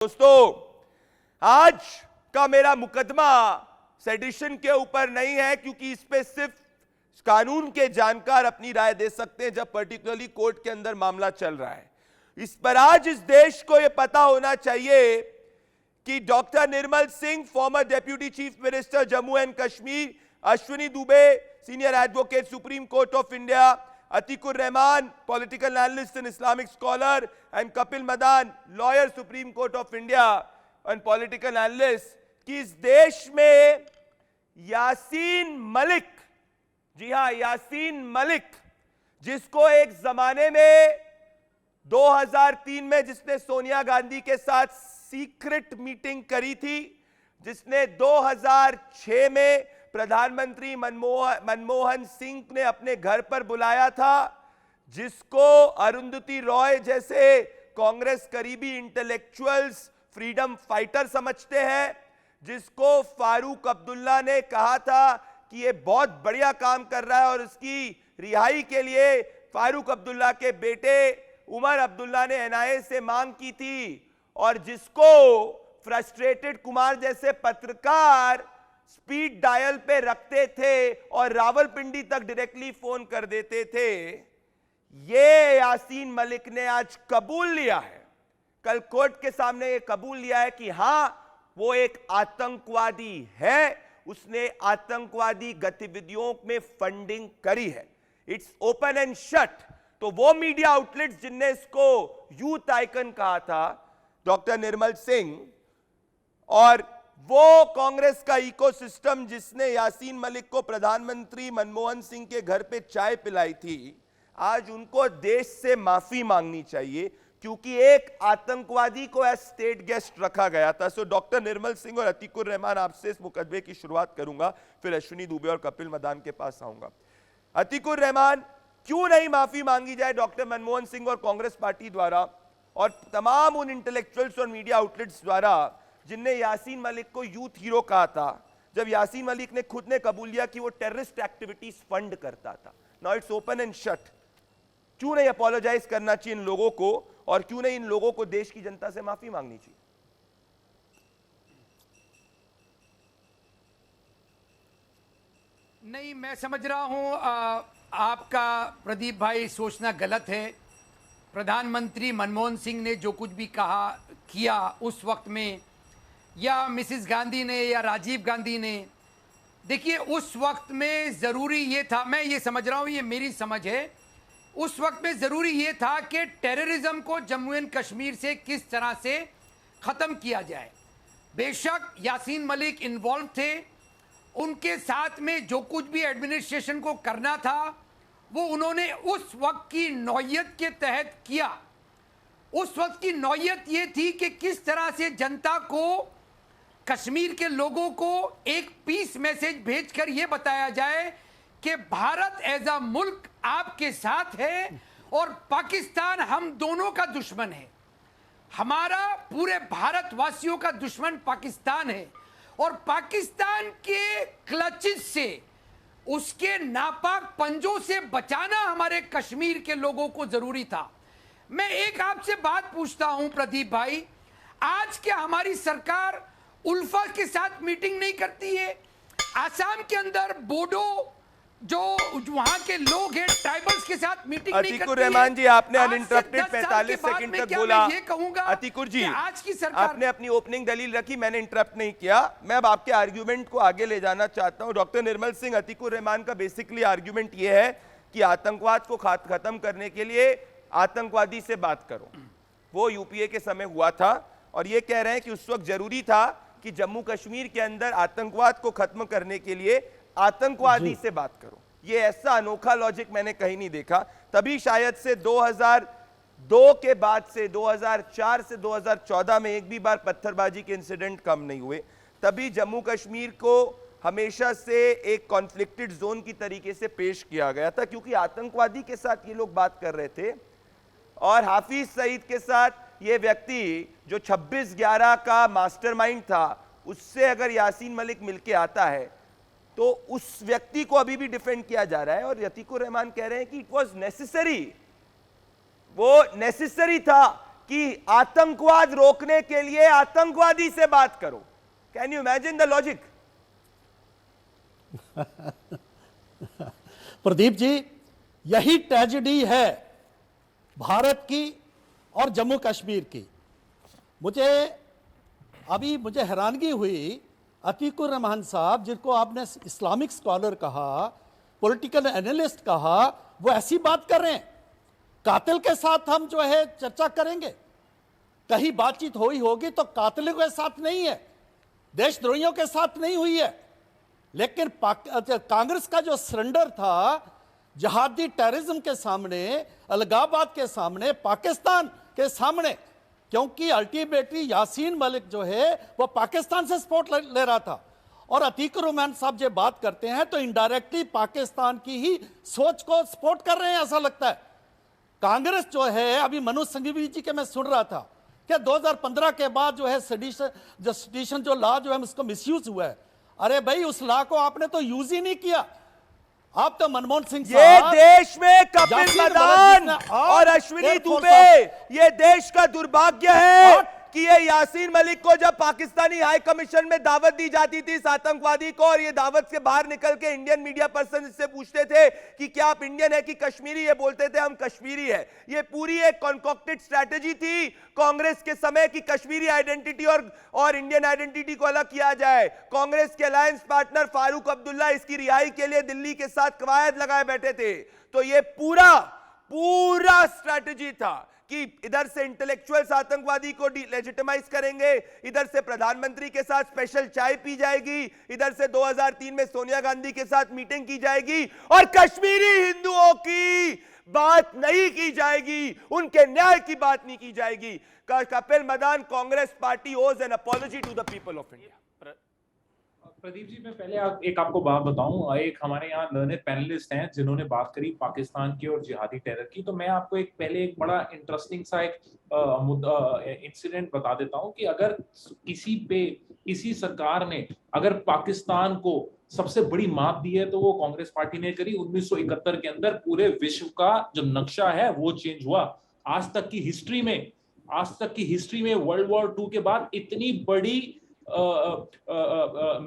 दोस्तों, आज का मेरा मुकदमा सेडिशन के ऊपर नहीं है, क्योंकि इस पे सिर्फ कानून के जानकार अपनी राय दे सकते हैं जब पर्टिकुलरली कोर्ट के अंदर मामला चल रहा है। इस पर आज इस देश को यह पता होना चाहिए कि doctor Nirmal Singh, farmer deputy chief minister Jammu and Kashmir, Ashwini Dubey, senior advocate supreme court of India, Atikur Rahman, political analyst and Islamic scholar, and Kapil Madan, lawyer, Supreme Court of India and political analyst, कि इस देश में यासीन मलिक, जी हां यासीन मलिक, जिसको एक जमाने में 2003 में जिसने सोनिया गांधी के साथ सीक्रेट मीटिंग करी थी, जिसने 2006 में प्रधानमंत्री मनमोहन सिंह ने अपने घर पर बुलाया था, जिसको अरुंधति रॉय जैसे कांग्रेस करीबी इंटेलेक्चुअल्स फ्रीडम फाइटर समझते हैं, जिसको फारूक अब्दुल्ला ने कहा था कि ये बहुत बढ़िया काम कर रहा है और उसकी रिहाई के लिए फारूक अब्दुल्ला के बेटे उमर अब्दुल्ला ने एनआईए से मांग की थी, और जिसको फ्रस्ट्रेटेड कुमार जैसे पत्रकार स्पीड डायल पे रखते थे और रावलपिंडी तक डायरेक्टली फोन कर देते थे। ये यासीन मलिक ने आज कबूल लिया है, कल कोर्ट के सामने ये कबूल लिया है कि हां वो एक आतंकवादी है, उसने आतंकवादी गतिविधियों में फंडिंग करी है। It's open and shut. तो वो मीडिया आउटलेट्स जिनने इसको यूथ आइकन कहा था, डॉक्टर निर्मल सिंह, और वो कांग्रेस का इकोसिस्टम जिसने यासीन मलिक को प्रधानमंत्री मनमोहन सिंह के घर पे चाय पिलाई थी, आज उनको देश से माफी मांगनी चाहिए, क्योंकि एक आतंकवादी को एज स्टेट गेस्ट रखा गया था। सो डॉक्टर निर्मल सिंह और अतीकुर रहमान, आपसे इस मुकदमे की शुरुआत करूंगा, फिर अश्विनी दुबे और कपिल मदान के पास आऊंगा। अतीकुर रहमान, क्यों नहीं माफी मांगी जाए डॉक्टर मनमोहन सिंह और कांग्रेस पार्टी द्वारा और तमाम उन इंटेलेक्चुअल्स और मीडिया आउटलेट्स द्वारा जिनने यासीन मलिक को यूथ हीरो कहा था, जब यासीन मलिक ने खुद ने कबूल किया कि वो टेररिस्ट एक्टिविटीज फंड करता था। Now it's open and shut. क्यों नहीं अपोलोजाइज करना चाहिए इन लोगों को, और क्यों नहीं इन लोगों को देश की जनता से माफी मांगनी चाहिए? नहीं, मैं समझ रहा हूं आपका प्रदीप भाई सोचना गलत है। प्रधानमंत्री मनमोहन सिंह ने जो कुछ भी कहा किया उस वक्त में, या मिसिस गांधी ने या राजीव गांधी ने, देखिए उस वक्त में ज़रूरी ये था, मैं ये समझ रहा हूँ, ये मेरी समझ है, उस वक्त में ज़रूरी ये था कि टेररिज्म को जम्मू एंड कश्मीर से किस तरह से ख़त्म किया जाए। बेशक यासीन मलिक इन्वॉल्व थे, उनके साथ में जो कुछ भी एडमिनिस्ट्रेशन को करना था वो उन्होंने उस वक्त की नौयत के तहत किया। उस वक्त की नौयत ये थी कि किस तरह से जनता को, कश्मीर के लोगों को एक पीस मैसेज भेजकर यह बताया जाए कि भारत एज अ मुल्क आपके साथ है और पाकिस्तान हम दोनों का दुश्मन है। हमारा पूरे भारतवासियों का दुश्मन पाकिस्तान है, और पाकिस्तान के क्लचेस से, उसके नापाक पंजों से बचाना हमारे कश्मीर के लोगों को जरूरी था। मैं एक आपसे बात पूछता हूं प्रदीप भाई, आज क्या हमारी सरकार उल्फा के साथ मीटिंग नहीं करती है? आसाम के अंदर बोडो जो वहां के लोग हैं, ट्राइबल्स के साथ मीटिंग नहीं करती है? अतीकुर रहमान जी, आपने अनइंटरप्टेड 45 सेकंड तक बोला। ये कहूंगा अतीकुर जी, आज की सरकार, आपने अपनी ओपनिंग दलील रखी, मैंने इंटरप्ट नहीं किया। मैं अब आपके आर्ग्यूमेंट को आगे ले जाना चाहता हूं। डॉक्टर निर्मल सिंह, अतीकुर रहमान का बेसिकली आर्ग्यूमेंट यह है कि आतंकवाद को खत्म करने के लिए आतंकवादी से बात करो। वो यूपीए के समय हुआ था, और ये कह रहे हैं कि उस वक्त जरूरी था कि जम्मू कश्मीर के अंदर आतंकवाद को खत्म करने के लिए आतंकवादी से बात करो। ये ऐसा अनोखा लॉजिक मैंने कहीं नहीं देखा। तभी शायद से 2002 के बाद से 2004 से 2014 में एक भी बार पत्थरबाजी के इंसिडेंट कम नहीं हुए। तभी जम्मू कश्मीर को हमेशा से एक कॉन्फ्लिक्टेड जोन की तरीके से पेश किया गया था, क्योंकि आतंकवादी के साथ ये लोग बात कर रहे थे, और हाफिज सईद के साथ ये व्यक्ति जो 26/11 का मास्टरमाइंड था, उससे अगर यासीन मलिक मिलके आता है तो उस व्यक्ति को अभी भी डिफेंड किया जा रहा है। और अतीकुर रहमान कह रहे हैं कि इट वाज नेसेसरी, वो नेसेसरी था कि आतंकवाद रोकने के लिए आतंकवादी से बात करो। Can you imagine the logic? Pradeep ji, यही ट्रेजेडी है भारत की और जम्मू कश्मीर की। मुझे हैरानगी हुई, अतीकुर रहमान साहब, जिनको आपने इस्लामिक स्कॉलर कहा, पॉलिटिकल एनालिस्ट कहा, वो ऐसी बात कर रहे हैं। कातिल के साथ हम जो है चर्चा करेंगे, कहीं बातचीत हुई होगी तो कातिलों के साथ नहीं है, देशद्रोहियों के साथ नहीं हुई है। लेकिन कांग्रेस का जो सरेंडर था जहादी टेररिज्म के सामने, अलगाववाद के सामने, पाकिस्तान के सामने, क्योंकि अल्टीमेटली यासीन मलिक जो है वो पाकिस्तान से सपोर्ट ले रहा था। और अतीकुर रहमान साहब जब बात करते हैं तो इनडायरेक्टली पाकिस्तान की ही सोच को सपोर्ट कर रहे हैं, ऐसा लगता है। कांग्रेस जो है, अभी मनोज संघवी जी के मैं सुन रहा था कि 2015 के बाद जो है सेडिशन जो लॉ जो है उसको मिसयूज हुआ है। अरे भाई, उस लॉ को आपने तो यूज ही नहीं किया। आप तो मनमोहन सिंह ये देश में कपिल मदान और अश्विनी दुबे, ये देश का दुर्भाग्य है कि ये यासीन मलिक को जब पाकिस्तानी हाई कमीशन में दावत दी जाती थी इस आतंकवादी को, और ये दावत से बाहर निकल के इंडियन मीडिया पर्सन इससे पूछते थे कि क्या आप इंडियन है कि कश्मीरी, ये बोलते थे हम कश्मीरी है। ये पूरी एक कॉन्कॉक्टेड स्ट्रैटेजी थी कांग्रेस के समय कि कश्मीरी आइडेंटिटी और इंडियन आइडेंटिटी को अलग किया जाए। कांग्रेस के अलायंस पार्टनर फारूक अब्दुल्ला इसकी रिहाई के लिए दिल्ली के साथ कवायद लगाए बैठे थे। तो ये पूरा स्ट्रैटेजी था कि इधर से इंटेलेक्चुअल्स आतंकवादी को लेजिटिमाइज करेंगे, इधर से प्रधानमंत्री के साथ स्पेशल चाय पी जाएगी, इधर से 2003 में सोनिया गांधी के साथ मीटिंग की जाएगी और कश्मीरी हिंदुओं की बात नहीं की जाएगी, उनके न्याय की बात नहीं की जाएगी। Kapil Madan, Congress party owes an apology to the people of India. Pradeep ji, मैं पहले आपको बात बताऊं। एक हमारे यहाँ लर्नेड पैनलिस्ट हैं जिन्होंने बात करी पाकिस्तान की और जिहादी टेरर की, तो मैं आपको एक बड़ा इंटरेस्टिंग सा एक इंसिडेंट बता देता हूं कि अगर किसी सरकार ने अगर पाकिस्तान को सबसे बड़ी मात दी है तो वो कांग्रेस पार्टी ने करी। 1971 के अंदर पूरे विश्व का जो नक्शा है वो चेंज हुआ। आज तक की हिस्ट्री में वर्ल्ड वॉर 2 के बाद इतनी बड़ी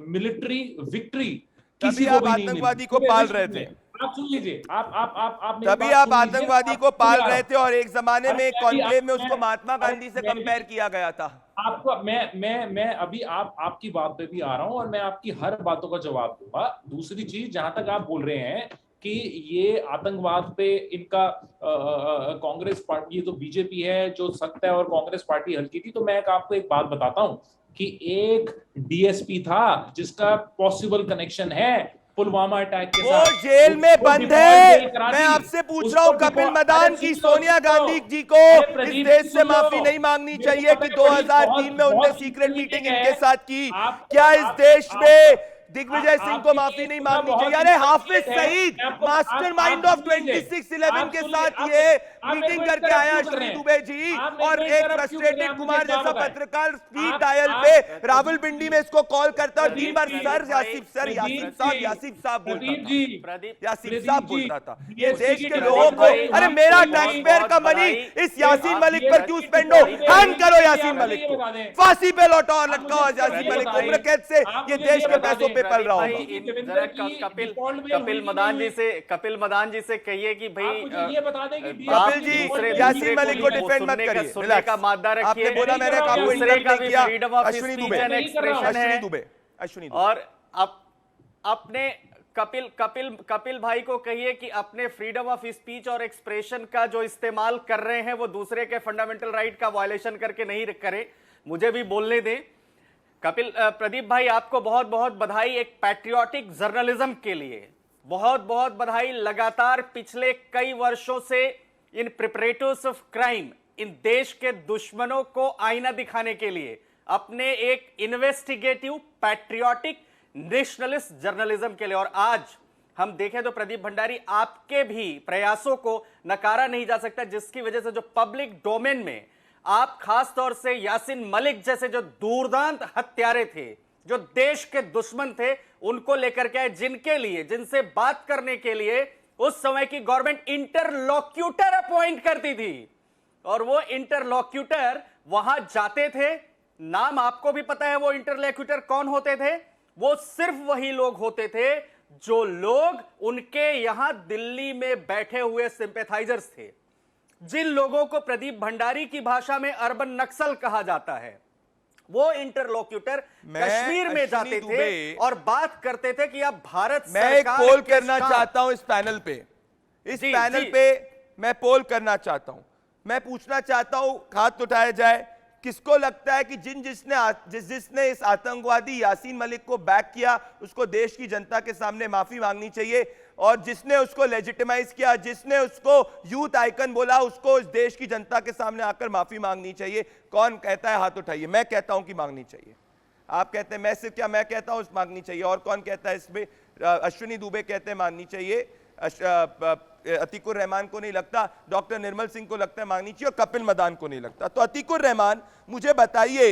मिलिट्री विक्ट्री तभी आप आतंकवादी को पाल रहे थे। आप सुन लीजिए, आप तभी आप आतंकवादी को पाल रहे थे और एक जमाने में कॉन्क्लेव में उसको महात्मा गांधी से कंपेयर किया गया था। आपको मैं अभी आपकी बात पे भी आ रहा हूं और मैं आपकी हर बातों का जवाब दूंगा। दूसरी चीज, जहां तक आप बोल रहे हैं कि ये आतंकवाद पे इनका कांग्रेस पार्टी, ये तो बीजेपी है जो सख्त है और कांग्रेस पार्टी हल्की थी। तो मैं आपको एक बात बताता हूं कि एक डीएसपी था जिसका पॉसिबल कनेक्शन है पुलवामा अटैक के साथ, वो जेल में बंद है। मैं आपसे पूछ रहा हूं कपिल मदान की सोनिया गांधी जी को इस देश से माफी नहीं मांगनी चाहिए कि 2003 में उनने सीक्रेट मीटिंग इनके साथ की? क्या इस देश में दिग्विजय सिंह को माफी नहीं मांगनी चाहिए? अरे हाफिज सईद मास्टरमाइंड ऑफ 26/11 के साथ ये मीटिंग करके आया अश्विनी दुबे जी, और एक फ्रस्ट्रेटेड कुमार जैसा पत्रकार स्पीड डायल पे रावलपिंडी में इसको कॉल करता और 3 बार सर यासिफ साहब बोलता था। ये देश के लोगों को, अरे मेरा टैक्स पेयर का मनी इस यासीन मलिक पर क्यों स्पेंड हो? हैंग करो यासीन मलिक को, फांसी पे लौटाओ, लटकाओ यासीन मलिक को, उम्र कैद से ये देश के पैसों पे पल रहा होगा। कपिल मदान जी से कहिए कि भाई ये बता दें कि कपिल जी यासीन मलिक को डिफेंड मत करिए, रिलैक्स। आपने बोला मैंने आपको इंटरप्ट नहीं किया। अश्विनी दुबे और अपने कपिल भाई को कहिए कि अपने फ्रीडम ऑफ स्पीच और एक्सप्रेशन का जो इस्तेमाल कर रहे हैं वो दूसरे के फंडामेंटल राइट का वायलेशन करके नहीं करें, मुझे भी बोलने दें। प्रदीप भाई, आपको बहुत बहुत बधाई एक पैट्रियोटिक जर्नलिज्म के लिए, बहुत बहुत बधाई। लगातार पिछले कई वर्षों से इन प्रिपरेटर्स ऑफ क्राइम, इन देश के दुश्मनों को आईना दिखाने के लिए अपने एक इन्वेस्टिगेटिव पैट्रियोटिक नेशनलिस्ट जर्नलिज्म के लिए। और आज हम देखें तो प्रदीप भंडारी, आपके भी प्रयासों को नकारा नहीं जा सकता, जिसकी वजह से जो पब्लिक डोमेन में आप खास तौर से यासीन मलिक जैसे जो दूरदांत हत्यारे थे, जो देश के दुश्मन थे, उनको लेकर के आए, जिनसे बात करने के लिए उस समय की गवर्नमेंट इंटरलोक्यूटर अपॉइंट करती थी। और वो इंटरलॉक्यूटर वहां जाते थे, नाम आपको भी पता है वो इंटरलॉक्यूटर कौन होते थे, वो सिर्फ वही लोग होते थे जो लोग उनके यहां दिल्ली में बैठे हुए सिंपैथाइजर्स थे, जिन लोगों को प्रदीप भंडारी की भाषा में अर्बन नक्सल कहा जाता है। वो इंटरलॉक्यूटर कश्मीर में जाते थे और बात करते थे कि अब भारत मैं एक सरकार पोल के करना साथ- चाहता हूं इस पैनल पे, इस जी, पैनल जी। पे मैं पोल करना चाहता हूं। मैं पूछना चाहता हूं, हाथ उठाया जाए, किसको लगता है कि जिसने इस आतंकवादी यासीन मलिक को बैक किया उसको देश की जनता के सामने माफी मांगनी चाहिए, और जिसने उसको लेजिटिमाइज किया, जिसने उसको यूथ आइकन बोला, उसको इस देश की जनता के सामने आकर माफी मांगनी चाहिए? कौन कहता है? हाथ उठाइए। मैं कहता हूं कि मांगनी चाहिए। आप कहते हैं मैं सिर्फ क्या, मैं कहता हूं मांगनी चाहिए। और कौन कहता है इसमें? अश्विनी दुबे कहते हैं मांगनी चाहिए, अतीकुर रहमान को नहीं लगता, डॉक्टर निर्मल सिंह को लगता है मांगनी चाहिए, और कपिल मदान को नहीं लगता। तो अतीकुर रहमान, मुझे बताइए,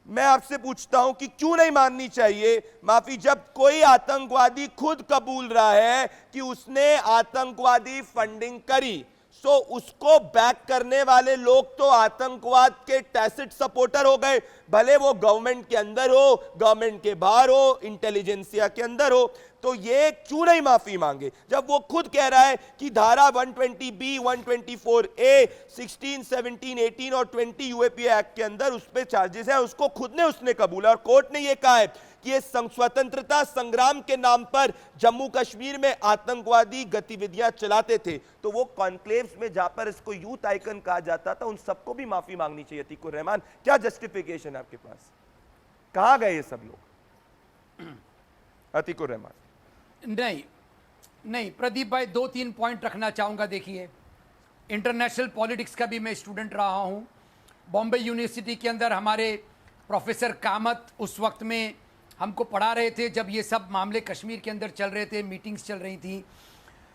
मैं आपसे पूछता हूं कि क्यों नहीं माननी चाहिए माफी, जब कोई आतंकवादी खुद कबूल रहा है कि उसने आतंकवादी फंडिंग करी, सो उसको बैक करने वाले लोग तो आतंकवाद के टैसिट सपोर्टर हो गए, भले वो गवर्नमेंट के अंदर हो, गवर्नमेंट के बाहर हो, इंटेलिजेंसिया के अंदर हो। तो ये क्यों नहीं माफी मांगे जब वो खुद कह रहा है कि धारा 120B, 124A, 16, 17, 18 और 20 यूएपीए एक्ट के अंदर उस पे चार्जेस है, उसको खुद ने उसने कबूला, और कोर्ट ने ये कहा है कि ये स्वतंत्रता संग्राम के नाम पर जम्मू कश्मीर में आतंकवादी गतिविधियां चलाते थे। तो वो कॉन्क्लेव्स में जहां पर इसको यूथ आइकन कहा जाता था, उन सबको भी माफी मांगनी चाहिए। अतीकुर रहमान, क्या जस्टिफिकेशन है आपके पास? कहां गए ये सब लोग? अतीकुर रहमान। नहीं प्रदीप भाई, 2-3 पॉइंट रखना चाहूंगा। देखिए, इंटरनेशनल पॉलिटिक्स का भी मैं स्टूडेंट रहा हूं। बॉम्बे यूनिवर्सिटी के अंदर हमारे प्रोफेसर कामत उस वक्त में हमको पढ़ा रहे थे जब ये सब मामले कश्मीर के अंदर चल रहे थे, मीटिंग्स चल रही थी।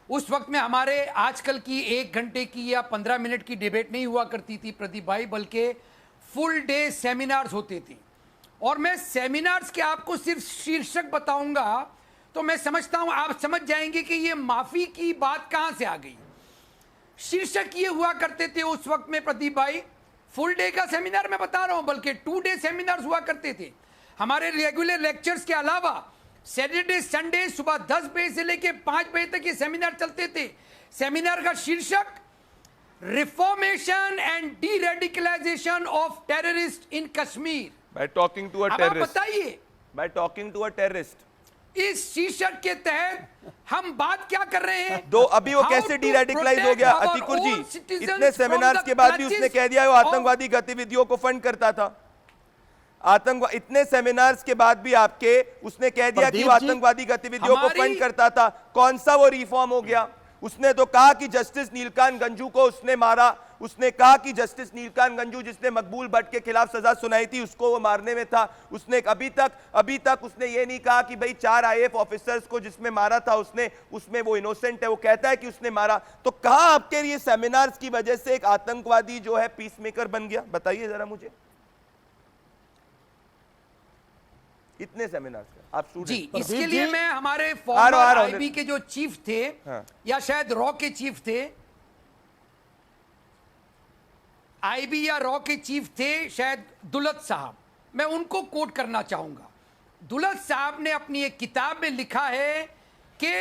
उस वक्त में हमारे आजकल की 1 घंटे की या 15 मिनट की डिबेट नहीं हुआ करती थी प्रदीप भाई, बल्कि फुल डे सेमिनार्स होते थे। और मैं सेमिनार्स के आपको सिर्फ शीर्षक बताऊंगा तो मैं समझता हूं आप समझ जाएंगे कि ये माफी की बात कहां से आ गई। शीर्षक ये हुआ करते थे उस वक्त में प्रदीप भाई, फुल डे का सेमिनार मैं बता रहा हूं, बल्कि 2 डे सेमिनार्स हुआ करते थे। हमारे रेगुलर लेक्चर्स के अलावा सैटरडे संडे सुबह 10 बजे से लेकर 5 बजे तक ये सेमिनार चलते थे। सेमिनार का शीर्षक reformation and deradicalization of terrorist in Kashmir. By talking to a अब आप टेररिस्ट। बताइए, by talking to a terrorist. इस शीर्षक के तहत हम बात क्या कर रहे हैं? दो अभी वो कैसे डीरेडिकलाइज हो गया? अतीकुर जी, इतने सेमिनार्स के बाद भी उसने कह दिया वो आतंकवादी गतिविधियों को फंड करता था। आतंकवाद, इतने सेमिनार्स के बाद भी आपके उसने कह दिया कि वो आतंकवादी गतिविधियों को फंड करता था। कौन सा वो रिफॉर्म हो गया? उसने तो कहा कि जस्टिस नीलकांत गंजू को उसने मारा, उसने कहा कि जस्टिस नीलकांत गंजू जिसने मकबूल भट्ट के खिलाफ सजा सुनाई थी उसको वो मारने में था। उसने अभी तक उसने ये नहीं कहा कि भाई 4 IAF ऑफिसर्स को जिसमें मारा था उसने, उसमें वो इनोसेंट है, वो कहता है कि उसने मारा। तो कहां आपके लिए सेमिनार्स की वजह से एक आतंकवादी जो है पीस मेकर बन गया? बताइए जरा मुझे। इतने सेमिनार्स का आप जी, स्टूडेंट। इसके लिए मैं हमारे आ फॉर्मर रहा हूं। आईबी के जो चीफ थे, हाँ। या शायद रॉ के चीफ थे, आईबी या रॉ के चीफ थे शायद दुलत साहब, मैं उनको कोट करना चाहूंगा। दुलत साहब ने अपनी एक किताब में लिखा है कि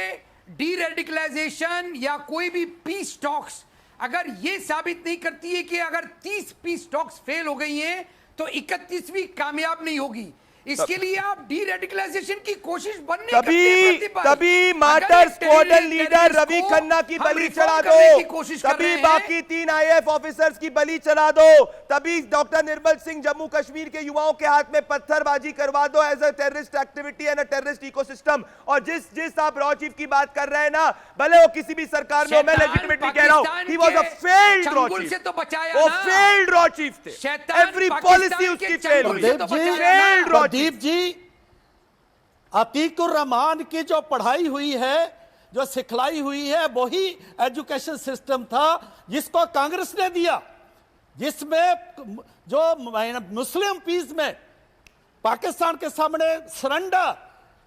डी रेडिकलाइजेशन या कोई भी पीस टॉक्स अगर ये साबित नहीं करती है कि अगर 30 पीस टॉक्स फेल हो गई हैं तो 31वीं कामयाब नहीं होगी। इसके लिए आप डी रेडिकलाइजेशन की कोशिश बनने तभी martyr squadron leader Ravi Khanna की बलि चढ़ा दो, तभी बाकी 3 IAF ऑफिसर्स की बलि चढ़ा दो, तभी डॉक्टर निर्मल सिंह जम्मू कश्मीर के युवाओं के हाथ में पत्थरबाजी करवा दो as a terrorist activity and a terrorist ecosystem. और जिस आप रॉ चीफ की बात कर रहे हैं ना, भले वो किसी भी सरकार में, मैं लेजिटिमेटली कह रहा हूं, he was a failed raw chief, से तो बचाया वो ना। फेल्ड रॉ चीफ थे, एवरी पॉलिसी उसकी फेल हुई, फेल्ड रॉ। प्रदीप जी, अतीकुर रहमान की जो पढ़ाई हुई है, जो सिखलाई हुई है, वही एजुकेशन सिस्टम था जिसको कांग्रेस ने दिया, जिसमें जो मुस्लिम पीस में पाकिस्तान के सामने सरेंडर,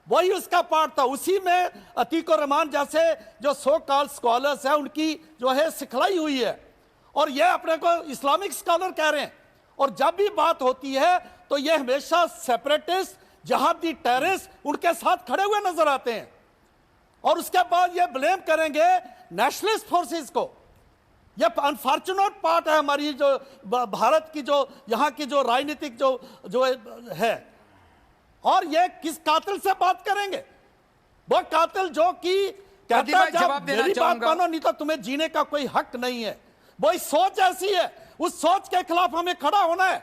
वही उसका पार्ट था। उसी में अतीकुर रहमान जैसे जो सो कॉल्ड स्कॉलर्स हैं उनकी जो है सिखलाई हुई है। और ये अपने को इस्लामिक स्कॉलर कह रहे हैं। और जब भी बात होती है तो ये हमेशा सेपरेटिस्ट, जहादी, टेररिस्ट उनके साथ खड़े हुए नजर आते हैं। और उसके बाद ये ब्लेम करेंगे नेशनलिस्ट फोर्सेस को। ये अनफॉर्चुनेट पार्ट है हमारी जो भारत की, जो यहाँ की जो राजनीतिक जो है। और ये किस कातिल से बात करेंगे? वो कातिल जो कि कहता है जब मेरी बात मानो नहीं तो तुम्हें जीने का कोई हक नहीं है। वो सोच ऐसी है, उस सोच के खिलाफ हमें खड़ा होना है।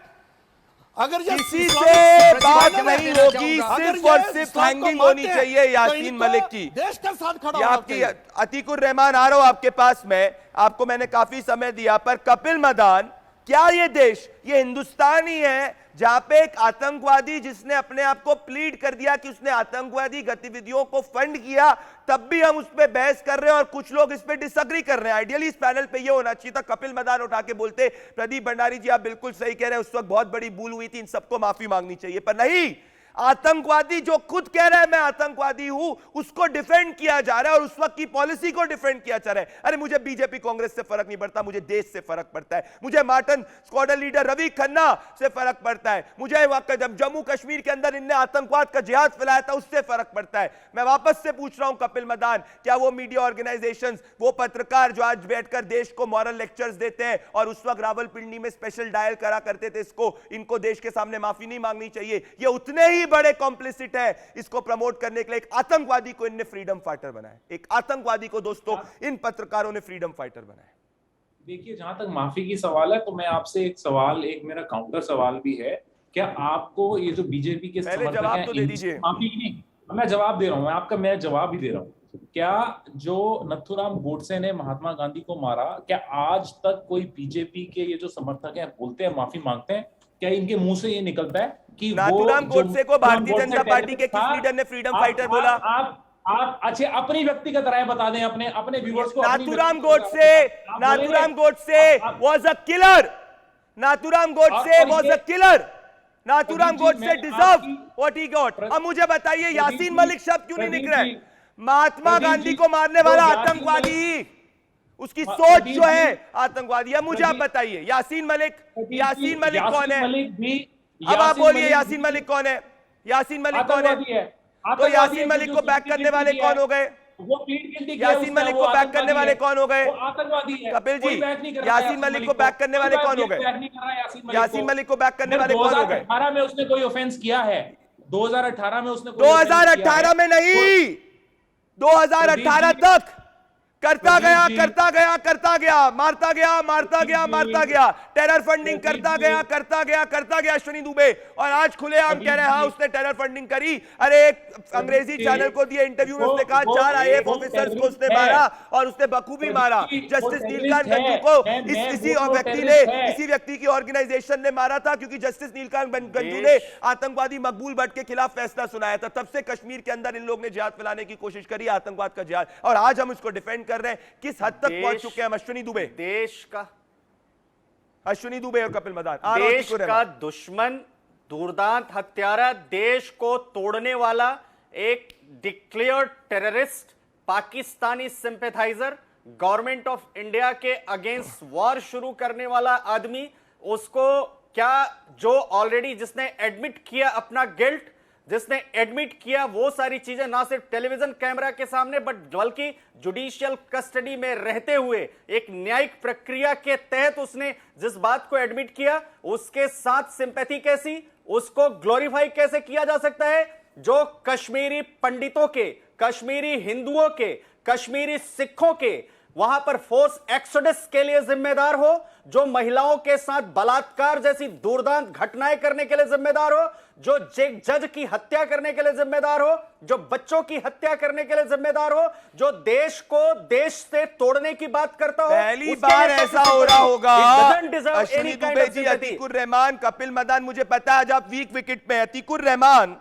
अगर ये किसी से बात नहीं होगी, सिर्फ और सिर्फ हैंगिंग होनी चाहिए यासीन मलिक की। देश के साथ खड़ा ये होना आपकी चाहिए। अतीकुर रहमान, आ रहा हूं आपके पास में, आपको मैंने काफी समय दिया, पर कपिल मदान, क्या ये देश, ये हिंदुस्तान ही है जहां पे एक आतंकवादी जिसने अपने आप को प्लीड कर दिया कि उसने आतंकवादी गतिविधियों को फंड किया, तब भी हम उस पर बहस कर रहे हैं और कुछ लोग इस पे डिसएग्री कर रहे हैं। आइडियली इस पैनल पे ये होना चाहिए था, कपिल मदान उठा के बोलते प्रदीप भंडारी जी आप बिल्कुल सही कह रहे हैं, उस वक्त बहुत बड़ी भूल हुई थी, इन सबको माफी मांगनी चाहिए। पर नहीं, आतंकवादी जो खुद कह रहा है मैं आतंकवादी हूं, उसको डिफेंड किया जा रहा है और उस वक्त की पॉलिसी को डिफेंड किया जा रहा है। अरे मुझे बीजेपी कांग्रेस से फर्क नहीं पड़ता, मुझे देश से फर्क पड़ता है, मुझे martyr squadron leader Ravi Khanna से फर्क पड़ता है, मुझे जब जम्मू कश्मीर के अंदर इनने आतंकवाद का जिहाद फैलाया था उससे फर्क पड़ता है। मैं वापस से पूछ रहा हूं कपिल मदान, क्या वो मीडिया ऑर्गेनाइजेशंस, वो पत्रकार जो आज बैठकर देश को मॉरल लेक्चर्स देते हैं और उस वक्त रावलपिंडी में स्पेशल डायल करा करते थे, इनको देश के सामने माफी नहीं मांगनी चाहिए? ये उतने ही बड़े कॉम्प्लिसिट है इसको प्रमोट करने के लिए। एक आतंकवादी को इनने फ्रीडम फाइटर बनाया, एक आतंकवादी को दोस्तों इन पत्रकारों ने फ्रीडम फाइटर बनाया। देखिए, जहां तक माफी की सवाल है तो मैं आपसे एक सवाल, एक मेरा काउंटर सवाल भी है, क्या आपको ये जो बीजेपी के पहले जवाब तो दे दीजिए। माफी की नहीं, मैं जवाब दे रहा हूं, मैं जवाब ही दे रहा हूं। क्या जो नथुराम गोडसे ने महात्मा गांधी को मारा, क्या आज तक कोई बीजेपी के ये जो समर्थक हैं बोलते हैं, माफी मांगते हैं? क्या इनके मुंह से ये निकलता है कि नाथुराम गोडसे को भारतीय जनता पार्टी के किस लीडर ने फ्रीडम फाइटर बोला? आप अच्छे अपनी व्यक्तिगत राय बता दें अपने व्यूअर्स को। Nathuram Godse was a killer. Nathuram Godse was a killer. Nathuram Godse deserve what he got. अब मुझे बताइए यासीन मलिक शब्द क्यों नहीं निकल रहे? महात्मा गांधी को मारने वाला आतंकवादी, उसकी सोच जो है आतंकवादी है। मुझे आप बताइए यासीन मलिक कौन है? अब आप बोलिए यासीन मलिक कौन है? यासीन मलिक कौन है? तो यासीन मलिक को बैक करने वाले कौन हो गए? यासीन मलिक को बैक करने वाले कौन हो गए? कपिल जी, यासीन मलिक को बैक करने वाले कौन हो गए? यासीन मलिक को बैक करने वाले कौन हो गए? 2018 में उसने कोई ऑफेंस किया है? 2018 में उसने 2018 में नहीं, 2018 तक करता गया, मारता गया, टेरर फंडिंग करता गया अश्विनी दुबे। और आज खुलेआम कह रहे हैं हाँ उसने टेरर फंडिंग करी। अरे एक अंग्रेजी चैनल को दिए इंटरव्यू में उसने कहा 4 IAF ऑफिसर्स को उसने मारा और उसने बखूबी मारा। जस्टिस नीलकांत गंजू को इसी व्यक्ति की ऑर्गेनाइजेशन ने मारा था, क्योंकि जस्टिस नीलकांत गंजू ने आतंकवादी मकबूल भट्ट के खिलाफ फैसला सुनाया था। तब से कश्मीर के अंदर इन लोग ने जिहाद फैलाने की कोशिश करी, आतंकवाद का जिहाद, और आज हम इसको डिफेंड कर रहे हैं। किस हद तक पहुंच चुके हैं अश्विनी दुबे? अश्विनी दुबे और कपिल मदान देश का दुश्मन, दुर्दांत हत्यारा, देश को तोड़ने वाला, एक declared terrorist, Pakistani sympathizer, government of India के अगेंस्ट वॉर शुरू करने वाला आदमी, उसको क्या जो ऑलरेडी जिसने एडमिट किया अपना गिल्ट, जिसने एडमिट किया वो सारी चीजें ना सिर्फ टेलीविजन कैमरा के सामने बल्कि जुडिशियल कस्टडी में रहते हुए एक न्यायिक प्रक्रिया के तहत उसने जिस बात को एडमिट किया, उसके साथ सिंपैथी कैसी, उसको ग्लोरीफाई कैसे किया जा सकता है? जो कश्मीरी पंडितों के, कश्मीरी हिंदुओं के, कश्मीरी सिखों के वहां पर फोर्स एक्सोडस के लिए जिम्मेदार हो, जो महिलाओं के साथ बलात्कार जैसी दुर्दांत घटनाएं करने के लिए जिम्मेदार हो, जो जज की हत्या करने के लिए जिम्मेदार हो, जो बच्चों की हत्या करने के लिए जिम्मेदार हो, जो देश को देश से तोड़ने की बात करता हो। पहली बार ऐसा हो रहा होगा। अश्विनी दुबे जी, अतीकुर रहमान, कपिल मदान, मुझे पता है आज आप वीक विकेट पे। अतीकुर रहमान,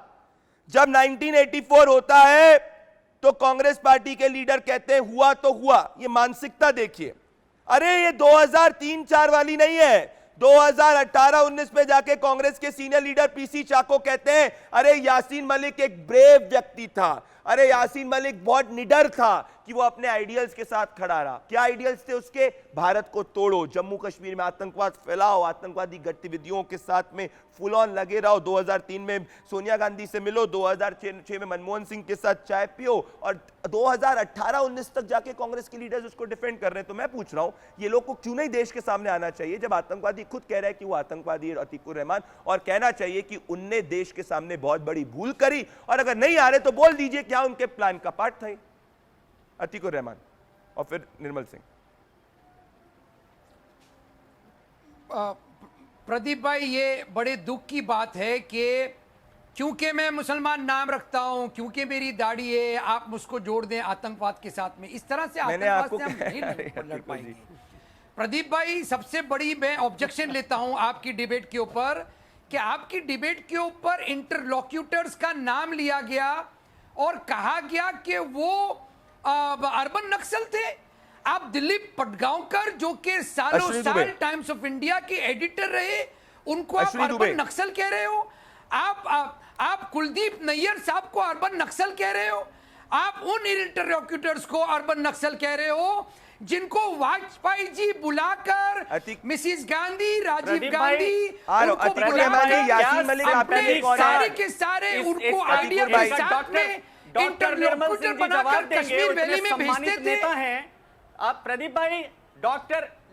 जब 1984 होता है तो कांग्रेस पार्टी के लीडर कहते हैं हुआ तो हुआ। ये मानसिकता देखिए। अरे ये 2003-4 वाली नहीं है। 2018-19 में जाके कांग्रेस के सीनियर लीडर पीसी चाको कहते हैं अरे यासीन मलिक एक ब्रेव व्यक्ति था, अरे यासीन मलिक बहुत निडर था कि वो अपने आइडियल्स के साथ खड़ा रहा। क्या आइडियल्स थे उसके? भारत को तोड़ो, जम्मू कश्मीर में आतंकवाद फैलाओ, आतंकवादी गतिविधियों के साथ में फुल ऑन लगे रहो, 2003 में सोनिया गांधी से मिलो, 2006 में मनमोहन सिंह के साथ चाय पियो, और 2018-19 तक जाके कांग्रेस के लीडर्स उसको डिफेंड कर रहे हैं। तो मैं पूछ रहा हूं, ये लोग को क्यों नहीं देश के सामने आना चाहिए जब आतंकवादी खुद कह रहा है कि वो आतंकवादी है अतीकुर रहमान, और कहना चाहिए कि उनने देश के सामने बहुत बड़ी भूल करी, और अगर नहीं आ रहे तो बोल दीजिए क्या उनके प्लान का पार्ट था अतीकुर रहमान और फिर निर्मल सिंह। प्रदीप भाई, ये बड़े दुख की बात है कि क्योंकि मैं मुसलमान नाम रखता हूं, क्योंकि मेरी दाढ़ी है, आप मुझको जोड़ दें आतंकवाद के साथ में। इस तरह से आतंकवाद से हम नहीं लड़ पाएंगे। प्रदीप भाई, सबसे बड़ी मैं ऑब्जेक्शन लेता हूं आपकी डिबेट के ऊपर कि आपकी डिबेट के ऊपर इंटरलॉक्यूटर्स का नाम लिया गया और कहा गया कि वो अर्बन नक्सल थे। आप दिलीप पटगांवकर जो कि सालों साल टाइम्स ऑफ इंडिया के एडिटर रहे, उनको आप अर्बन नक्सल कह रहे हो। आप कुलदीप नैयर साहब को अर्बन नक्सल कह रहे हो। आप उन इंटरलॉक्यूटर्स को अर्बन नक्सल कह रहे हो जिनको वाजपेयी जी बुलाकर मिसिस गांधी, राजीव गांधी, यासीन मलिक सारे के सारे उनको आइडिया के साथ में इंटरलॉक्यूटर बनाकर कश्मीर वैली में भेजते थे। आप प्रदीप भाई,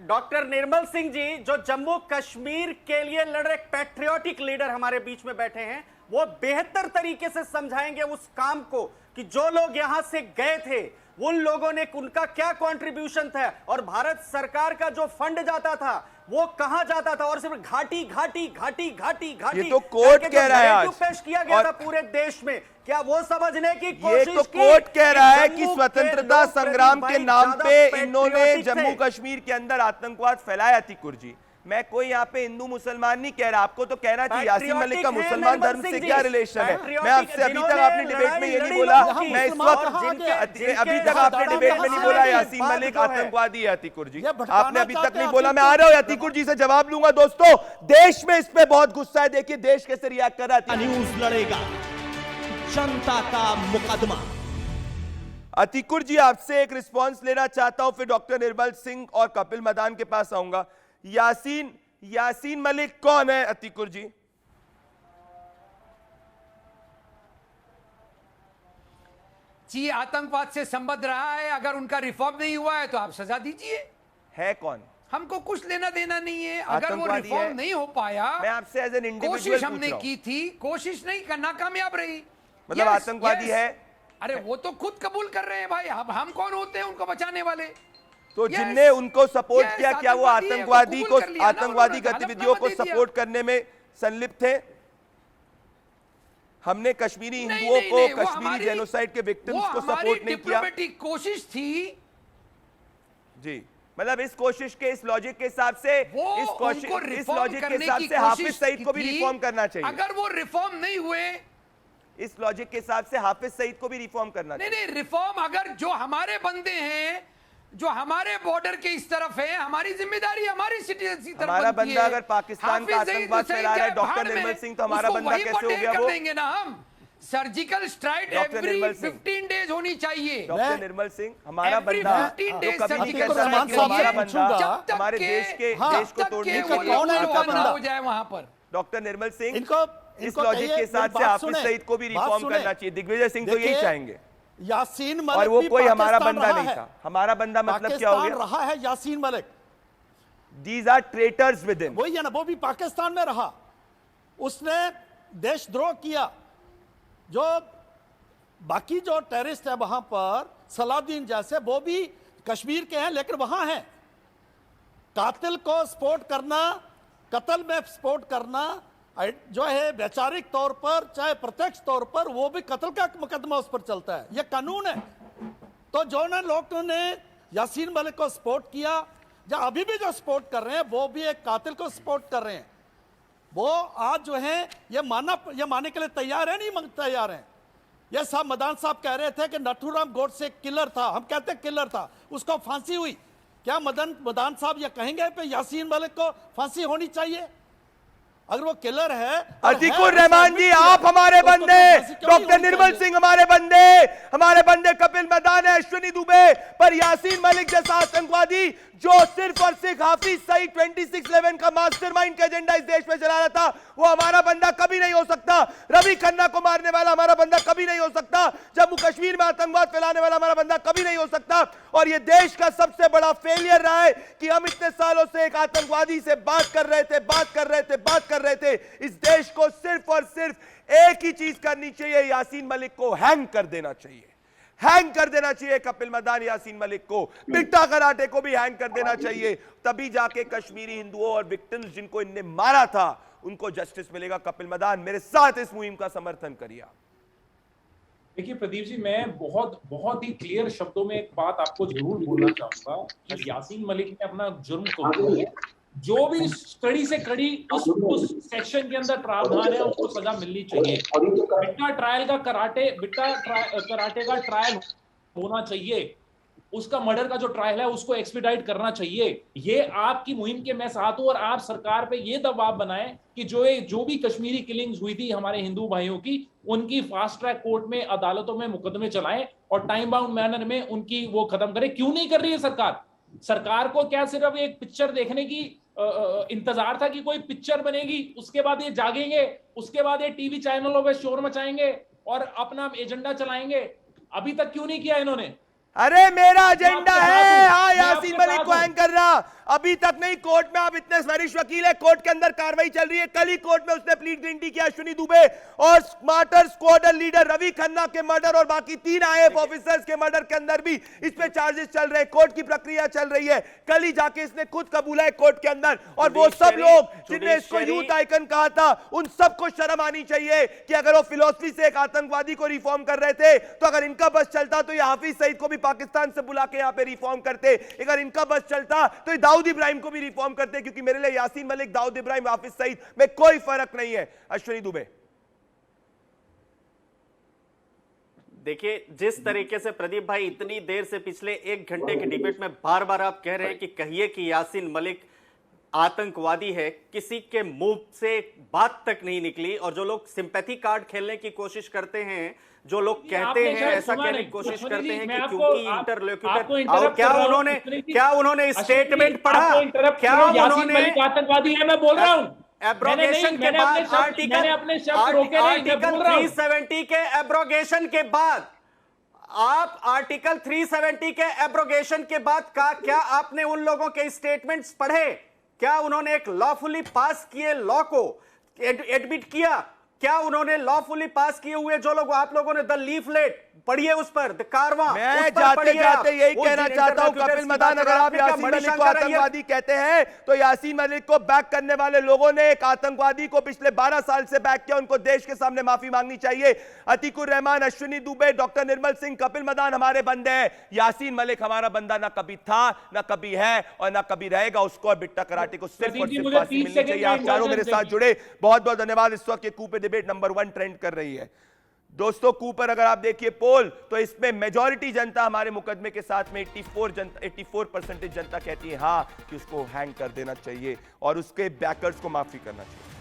डॉक्टर निर्मल सिंह जी जो जम्मू कश्मीर के लिए लड़ रहे पैट्रियोटिक लीडर हमारे बीच में बैठे हैं, वो बेहतर तरीके से समझाएंगे उस काम को कि जो लोग यहां से गए थे उन लोगों ने उनका क्या कंट्रीब्यूशन था, और भारत सरकार का जो फंड जाता था वो कहां जाता था, और सिर्फ घाटी घाटी घाटी घाटी घाटी ये तो कोर्ट कह रहा है आज, पेश किया गया था पूरे देश में। क्या वो समझने की कोशिश ये तो कोर्ट कह रहा है कि स्वतंत्रता संग्राम के नाम पे इन्होंने जम्मू कश्मीर के अंदर आतंकवाद फैलाया थी। कुर्जी, मैं कोई यहाँ पे हिंदू मुसलमान नहीं कह रहा, आपको तो कहना चाहिए यासीन मलिक का मुसलमान धर्म से क्या रिलेशन है। मैं आपसे अभी तक आपने डिबेट में ये नहीं बोला, मैं इस वक्त अभी तक आपने डिबेट में नहीं बोला यासीन मलिक आतंकवादी है अतीकुर जी, आपने अभी तक नहीं बोला। मैं आ रहा हूँ अतीकुर जी से जवाब लूंगा। दोस्तों, देश में इस पे बहुत गुस्सा है, देखिए देश कैसे रिएक्ट कर रहा है। न्यूज लड़ेगा जनता का मुकदमा। अतीकुर जी, आपसे एक रिस्पांस लेना चाहता हूं, फिर डॉक्टर निर्मल सिंह और कपिल मदान के पास आऊंगा। यासीन मलिक कौन है अतीकुर जी? जी, आतंकवाद से संबंध रहा है, अगर उनका रिफॉर्म नहीं हुआ है तो आप सजा दीजिए। है कौन? हमको कुछ लेना देना नहीं है। अगर वो रिफॉर्म नहीं हो पाया, मैं आपसे एज एन इंडिविजुअल कोशिश हमने की थी, कोशिश नहीं करना, कामयाब रही, मतलब आतंकवादी है। अरे वो तो खुद कबूल कर रहे हैं भाई, अब हम कौन होते हैं उनको बचाने वाले? तो जिनने उनको सपोर्ट किया, क्या वो आतंकवादी गतिविधियों को सपोर्ट करने में संलिप्त थे? हमने कश्मीरी हिंदुओं को, कश्मीरी जेनोसाइड के विक्टिम्स को सपोर्ट नहीं किया। डिप्लोमेटिक कोशिश थी जी, मतलब इस कोशिश के, इस लॉजिक के हिसाब से, इस लॉजिक के हिसाब से हाफिज सईद को भी रिफॉर्म करना चाहिए। अगर वो रिफॉर्म नहीं हुए, इस लॉजिक के हिसाब से हाफिज सईद को भी रिफॉर्म करना चाहिए। नहीं, रिफॉर्म अगर जो हमारे बंदे हैं, जो हमारे बॉर्डर के इस तरफ है, हमारी जिम्मेदारी हमारी सिटीजन की तरफ हमारा बंदा अगर पाकिस्तान का आतंकवाद फैला रहा है, डॉक्टर निर्मल सिंह तो हमारा बंदा कैसे हो गया? वो देंगे ना हम। सर्जिकल स्ट्राइक एवरी 15 डेज होनी चाहिए। डॉक्टर निर्मल सिंह हमारा बंदा तो कभी नहीं कह सकता कि हमारा बंदा हमारे देश को तोड़ने के लिए हो जाए वहां पर। डॉक्टर निर्मल सिंह, इस लॉजिक के साथ से हाफिज सईद को भी रिफॉर्म करना चाहिए। दिग्विजय सिंह तो यही चाहेंगे। यासीन मलिक, और वो कोई हमारा बंदा नहीं था। हमारा बंदा मतलब क्या हो गया? रहा है Yasin Malik. These are traitors within। वही है ना, वो भी पाकिस्तान में रहा, उसने देशद्रोह किया। जो बाकी जो टेररिस्ट है वहां पर, सलाउद्दीन जैसे, वो भी कश्मीर के हैं लेकिन वहां हैं। कातिल को सपोर्ट करना, कत्ल में सपोर्ट करना जो है वैचारिक तौर पर चाहे प्रत्यक्ष तौर पर, वो भी कत्ल का मुकदमा उस पर चलता है, यह कानून है। तो जो ना लोगों ने यासीन मलिक को सपोर्ट किया, या अभी भी जो सपोर्ट कर रहे हैं, वो भी एक कातिल को सपोर्ट कर रहे हैं। वो आज जो है ये मानने के लिए तैयार है, नहीं तैयार है। ये साहब मदान साहब कह रहे थे कि नथुराम गोडसे किलर था, हम कहते हैं किलर था, उसको फांसी हुई। क्या मदान साहब ये कहेंगे कि यासीन मलिक को फांसी होनी चाहिए? अगर वो किलर है अतीकुर रहमान जी, आप हमारे बंदे, डॉक्टर निर्मल सिंह हमारे बंदे कपिल मदान है, अश्विनी दुबे, पर यासीन मलिक जैसा आतंकवादी जो सिर्फ और सिर्फ हाफिज सईद 2611 का मास्टरमाइंड का एजेंडा इस देश में चला रहा था, वो हमारा बंदा कभी नहीं हो सकता। रवि खन्ना को मारने वाला हमारा बंदा कभी नहीं हो सकता। जम्मू कश्मीर में आतंकवाद फैलाने वाला हमारा बंदा कभी नहीं हो सकता। और ये देश का सबसे बड़ा फेलियर रहा है कि हम इतने सालों से एक आतंकवादी से बात कर रहे थे। इस देश को सिर्फ और सिर्फ एक ही चीज करनी चाहिए, यासीन मलिक को हैंग कर देना चाहिए, कपिल मदान यासीन मलिक को, बिट्टा कराटे को भी हैंग कर देना चाहिए। तभी जाके कश्मीरी हिंदुओं और विक्टिम्स जिनको इनने मारा था उनको जस्टिस मिलेगा। कपिल मदान मेरे साथ इस मुहिम का समर्थन करिए। देखिए प्रदीप जी, मैं बहुत ही क्लियर शब्दों में एक बात आपको जरूर बोलना चाहूंगा कि यासीन मलिक ने अपना जुर्म कबूल किया। जो भी कड़ी से कड़ी उस सेक्शन के अंदर प्रावधान है उसको सजा मिलनी चाहिए। बिट्टा कराटे का ट्रायल होना चाहिए। उसका मर्डर का जो ट्रायल है उसको एक्सपीडाइट करना चाहिए। ये आपकी मुहिम के मैं साथ हूं और आप सरकार पे ये दबाव बनाएं कि जो भी कश्मीरी किलिंग्स हुई थी हमारे हिंदू भाइयों की, उनकी फास्ट ट्रैक कोर्ट में, अदालतों में मुकदमे चलाएं और टाइम बाउंड मैनर में उनकी वो खत्म करें। क्यों नहीं कर रही है सरकार को क्या सिर्फ एक पिक्चर देखने की इंतजार था कि कोई पिक्चर बनेगी, उसके बाद ये जागेंगे, उसके बाद ये टीवी चैनलों पे शोर मचाएंगे और अपना एजेंडा चलाएंगे? अभी तक क्यों नहीं किया इन्होंने? अरे मेरा एजेंडा है, हाँ, यासीन मलिक को हैंग कर रहा। अभी तक नहीं, कोर्ट में आप इतने वरिष्ठ वकील है, कोर्ट के अंदर कार्रवाई चल रही है। कल ही कोर्ट में उसने प्लीड गिल्टी किया अश्विनी दुबे और स्मार्टर स्क्वाडर लीडर रवि खन्ना के मर्डर और बाकी 3 आईएएफ ऑफिसर्स के मर्डर के अंदर भी इस पे चार्जेस चल रहे हैं। कोर्ट की प्रक्रिया चल रही है। कल ही जाके इसने खुद कबूला है कोर्ट के अंदर। और वो सब लोग जिन्हें इसको यूथ आइकन कहा था, उन सबको शर्म आनी चाहिए कि अगर वो फिलॉसफी से एक आतंकवादी को रिफॉर्म कर रहे थे तो अगर इनका बस चलता तो ये हाफिज सईद को भी पाकिस्तान से बुला के यहां पे रिफॉर्म करते। अगर इनका बस चलता तो ये दाऊद इब्राहिम को भी रिफॉर्म करते, क्योंकि मेरे लिए यासीन मलिक, दाऊद इब्राहिम, हाफिज सईद में कोई फर्क नहीं है। अश्विनी दुबे, देखिए, जिस तरीके से प्रदीप भाई इतनी देर से पिछले 1 घंटे के डिबेट में बार बार आप कह रहे हैं कि कहिए कि यासीन मलिक आतंकवादी है, किसी के मुंह से बात तक नहीं निकली। और जो लोग सिंपैथी कार्ड खेलने की कोशिश करते हैं, जो लोग कहते हैं, ऐसा कहने की कोशिश करते हैं कि क्योंकि इंटरलोक्यूटर, और क्या उन्होंने स्टेटमेंट पढ़ा? क्या उन्होंने आतंकवादी है? मैं बोल रहा हूं एब्रोगेशन के बाद आर्टिकल 370 के एब्रोगेशन के बाद, आप आर्टिकल 370 के एब्रोगेशन के बाद का क्या आपने उन लोगों के स्टेटमेंट्स पढ़े? क्या उन्होंने एक लॉफुली पास किए लॉ को एडमिट किया? क्या उन्होंने लॉफुली पास किए हुए जो लोग, आप लोगों ने द लीफलेट पढ़िए, उस पर द कारवा, मैं जाते यही कहना चाहता हूं कपिल मदान, अगर आप यासीन मलिक को आतंकवादी कहते हैं तो यासीन मलिक को बैक करने वाले लोगों ने एक आतंकवादी को पिछले 12 साल से बैक किया, उनको देश के सामने माफी मांगनी चाहिए। अतीकुर रहमान, अश्विनी दुबे, डॉक्टर निर्मल सिंह, कपिल मदान हमारे बंदे हैं। यासीन मलिक हमारा बंदा ना कभी था, ना कभी है और ना कभी रहेगा। उसको और बिट्टा कराटे को सिर्फ और सिर्फ फांसी मिलनी चाहिए। आप चारों मेरे साथ जुड़े, बहुत बहुत धन्यवाद। इस वक्त ये कूपे डिबेट नंबर 1 ट्रेंड कर रही है। दोस्तों, कूपर अगर आप देखिए पोल तो इसमें मेजॉरिटी जनता हमारे मुकदमे के साथ में 84% जनता कहती है हाँ कि उसको हैंग कर देना चाहिए और उसके बैकर्स को माफी करना चाहिए।